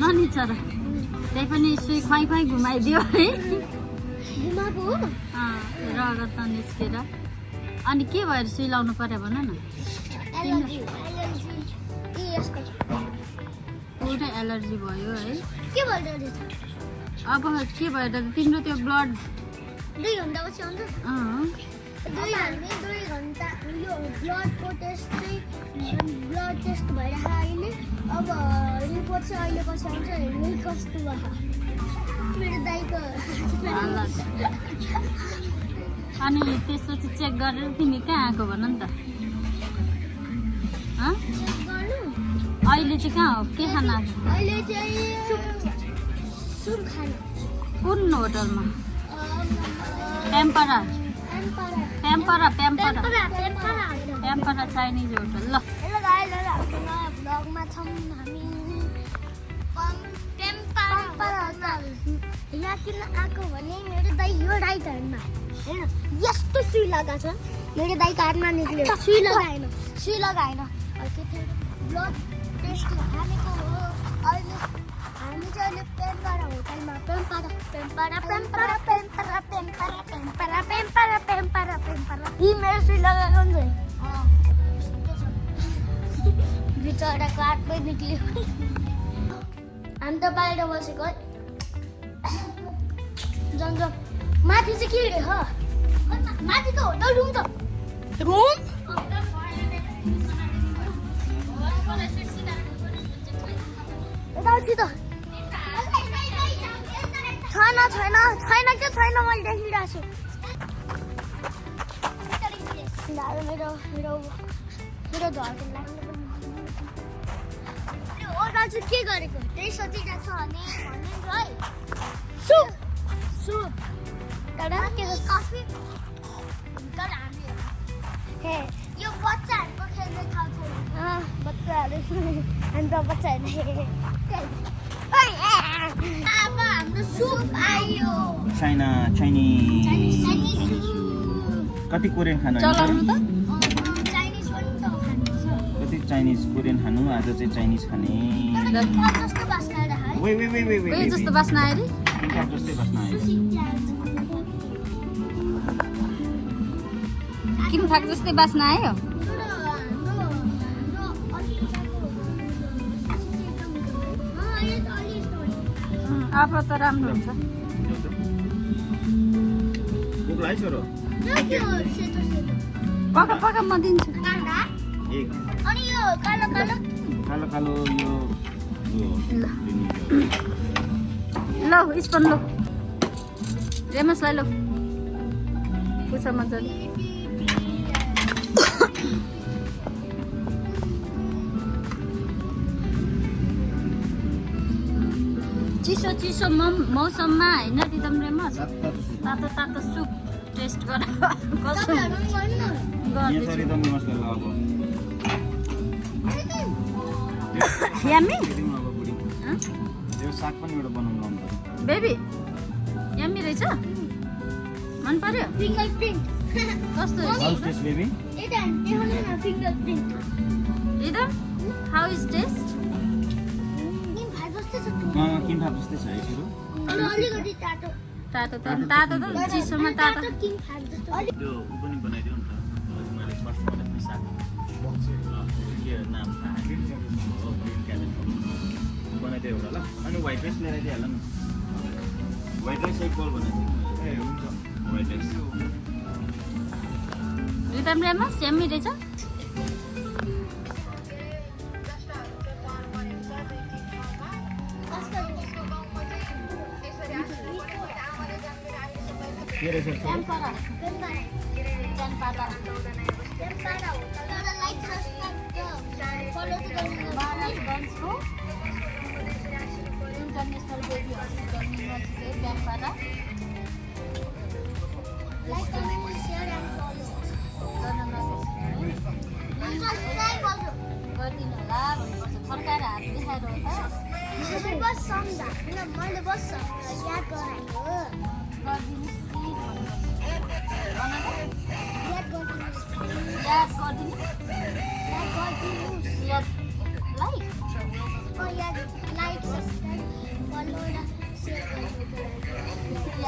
ननिच र त्यही पनि सुई खुवाई खुवाई घुमाइदियो है रगत ननिस्केर अनि के भएर सुई लाउनु पर्यो भन न पुरै एलर्जी भयो है अब के भएर तिम्रो त्यो ब्लड 2 घण्टापछि आउँछ 2 घण्टा यो ब्लडको टेस्ट चाहिँ ब्लड टेस्ट भइरहेको अहिले अब रिपोर्ट चाहिँ अहिले पछि आउँछ हेर्नु कस्तो भयो मेरो दाइको अनि त्यसपछि चेक गरेर तिमी कहाँ आएको भन नि त अहिले चाहिँ कहाँ हो के खाना अहिले चाहिँ सुप खाना कुन होटलमा पेम्परा चाइनिज होटल ल हेलो गाइस हाम्रो नयाँ भ्लगमा छौँ हामी पेम्परा होटल यहाँ किन आएको भने मेरो दाइ यो राइट ह्यान्डमा हेर्न यस्तो सुई लगाएको छ मेरो दाइको हातमा निक्ल्यो सुई लगाएन के थियो ब्लड टेस्ट हानेको हो अहिले हामी चाहिँ अहिले पेम्परा होटलमा पेम्परा यी मेरो सुई लगाएको नि बिचराको हातमै निक्ल्यो हामी त बाहिर बसेको है जान्छ माथि चाहिँ के रहेछ माथि त होटल रुम त रुम यताउति त छैन मैले देखिरहेको छु मेरो झर्को लाग्नु ओर्डर चाहिँ के गरेको त्यही सोचिरहेको छ भने है सुप तर के कफी तर हामी हे यो बच्चाहरूको खेल्ने ठाउँ छ बच्चाहरू अन्त बच्चाहरू अब हाम्रो सुप आयो चाइनिज कति कोरियन खानु चलाउनु त चाइनिज पनि त खान्छ कति चाइनिज कोरियन खानु आज चाहिँ चाइनिज खाने जस्तो बास्ना है उयो जस्तो बास्ना आयो रे जस्तै बस्न आयो किम थाक जस्तै बास्ना आयो अब त राम्रो हुन्छ भोक लाग्यो र पका म दिन्छु अनि यो कालो कालो यो ल स्पुन लो रेमसलाई लो पुछ मजाले चिसो मौसममा होइन दिदम रेमस तातो सुप टेस्ट गर कस्तो यम्मी साग पनि एउटा बनाउनु बेबी यम्मी रहेछ मन पर्यो फिंगर प्रिंट कस्तो baby fingerprint Ridham how is taste किम भात जस्तै छ है सुरु अलिकति तातो तातो त चिसोमा तातो किम भात जस्तो त्यो उ पनि बनाइदिउ नि त मैले फर्स्ट बनाएको साग के नाम थाहा ग्रिन क्याबेज बनाइदियो एउटा ल अनि व्हाइट राइस ल्याएर दिइहाल न व्हाइट राइस एक बोल बनाइदिनु ए हुन्छ व्हाइट राइस रिदम रेमस यम्मी रहेछ के रहेछ पेम्परा लाइक सब्सक्राइब फलो to महाराजगञ्जको इन्टरनेसनल बेबी हस्पिटल पेम्परा like comment share and follow subscribe also गरिदिनु होला भन्नुपर्छ फर्काएर हात देखाएर हो त मैले बस सम्झा हैन मैले बस याद गराएको गरिदिनुहोस् प्लिज भन्नुपर्छ याद गरिदिनुस् याद गरिदिनु याद गरिदिनुस् याद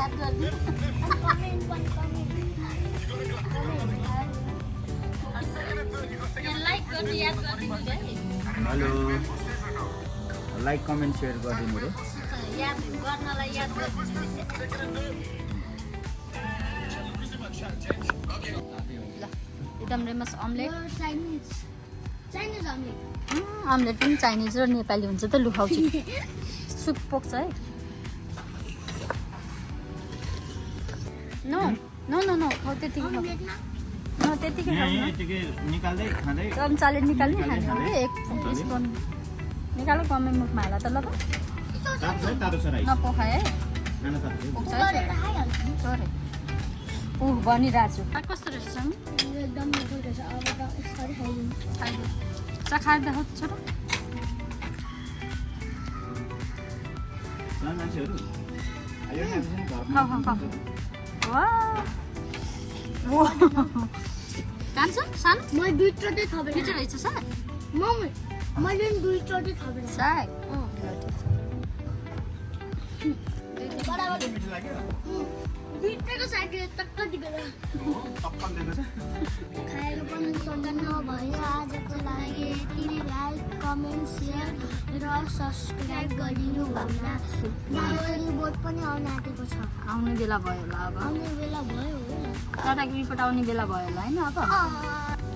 याद गरिदिनु कमेन्ट पनि कमेन्ट लाइक गर्नु याद गरिदिनु है हेलो लाइक कमेन्ट सेयर गरिदिनु रे याद गर्नलाई याद गरिदिनु ल एकदम ramus omelette Chinese omelette omelette पनि चाइनिज र नेपाली हुन्छ त लुखाउँछु सुप पोक्छ है नो नो नो नो हो त्यतिकै खाऊ न त्यतिकै खाऊ न यतिकै निकाल्दै खाँदै चम्चाले निकाल्ने खाने हो कि एक स्पुन निकाल कमै मुखमा हाल त ल त तातो छ राइस नपोखा है खाना तातो छ पुग्छ है छोरे बनिरहेको छु कस्तो रहेछ एकदम मिठो रहेछ अब त यसरी खाइदिनु खाइदियो खाएर देखाउ त छोरो मान्छेहरू आयो खाऊ खाऊ खाऊ वा कान्छ सानो म दुईचोटि थपेर के चाहिँ रहेछ सर मम्मी मैले नि दुईचोटि थपेर साग मिठो लाग्यो दुईटैको साइड टक्क दिएर टक्कन दिएको छ खाएर पनि सधैँ भयो आजको लागि यति लाइक कमेन्ट सेयर र सब्सक्राइब गरिदिनु होला मालवरी बोट पनि आउन आँटेको छ आउने बेला भयो होला अब आउने बेला भयो टाटा रिपोर्ट आउने बेला भयो होला होइन अब